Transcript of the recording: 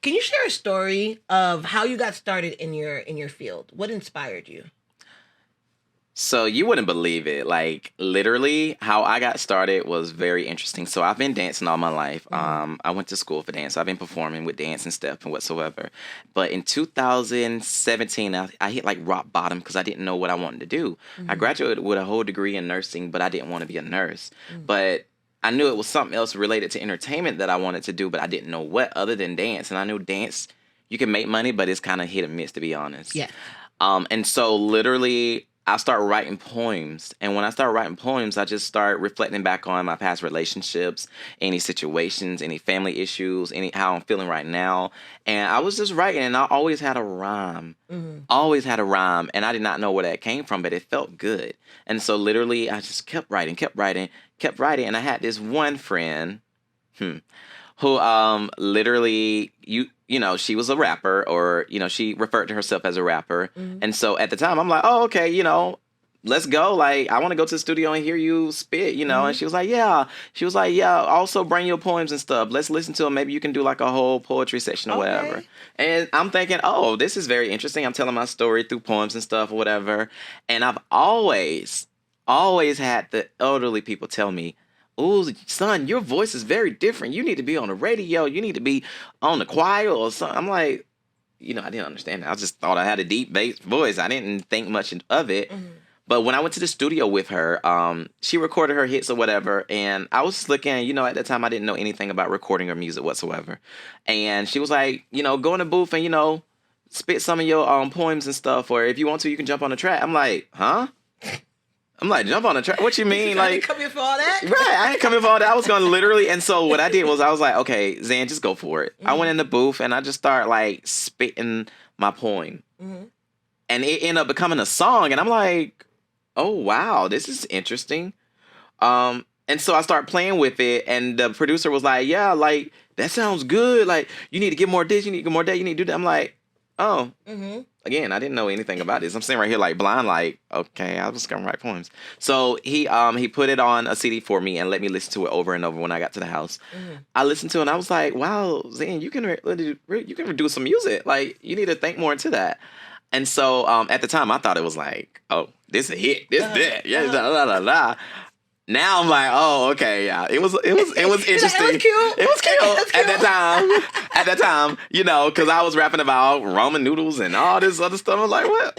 Can you share a story of how you got started in your field? What inspired you? So you wouldn't believe it. Like literally how I got started was very interesting. So I've been dancing all my life. I went to school for dance. So I've been performing with dance and stuff and whatsoever. But in 2017, I hit like rock bottom because I didn't know what I wanted to do. I graduated with a whole degree in nursing, but I didn't want to be a nurse. But I knew it was something else related to entertainment that I wanted to do, but I didn't know what other than dance. And I knew dance, you can make money, but it's kind of hit or miss, to be honest. Yeah. And so literally I start writing poems. And when I start writing poems, I just start reflecting back on my past relationships, any situations, any family issues, any how I'm feeling right now. And I was just writing and I always had a rhyme. Always had a rhyme. And I did not know where that came from, but it felt good. And so literally I just kept writing, kept writing, kept writing. And I had this one friend who literally you know, she was a rapper, or you know, she referred to herself as a rapper. And so at the time I'm like, oh, okay, you know, let's go. Like, I want to go to the studio and hear you spit, you know. And she was like, yeah. She was like, yeah, also bring your poems and stuff, let's listen to them. Maybe you can do like a whole poetry section or whatever. And I'm thinking, oh, this is very interesting. I'm telling my story through poems and stuff or whatever. And I've always had the elderly people tell me, oh, son, your voice is very different. You need to be on the radio. You need to be on the choir or something. I'm like, you know, I didn't understand that. I just thought I had a deep bass voice. I didn't think much of it. But when I went to the studio with her, she recorded her hits or whatever. And I was looking, you know, at the time I didn't know anything about recording or music whatsoever. And she was like, you know, go in the booth and, you know, spit some of your poems and stuff. Or if you want to, you can jump on the track. I'm like, huh? I'm like, jump on the track? What you mean? I Like, didn't come here for all that. right, I ain't coming for all that. I was going to literally, and so what I did was I was like, okay, Zan, just go for it. I went in the booth and I just started like spitting my poem. And it ended up becoming a song. And I'm like, oh, wow, this is interesting. And so I started playing with it. And the producer was like, yeah, like, that sounds good. Like, you need to get more this, you need to get more that, you need to do that. I'm like, oh. Again, I didn't know anything about this. I'm sitting right here like blind, like, okay, I was gonna write poems. So he put it on a CD for me and let me listen to it over and over when I got to the house. I listened to it and I was like, wow, Zan, you can do some music. Like, you need to think more into that. And so at the time I thought it was like, oh, this is a hit, this that, yeah, la la la. Now I'm like, oh, okay, yeah. It was interesting. It was cute. It was cute at that time. At that time, you know, because I was rapping about ramen noodles and all this other stuff. I was like, what?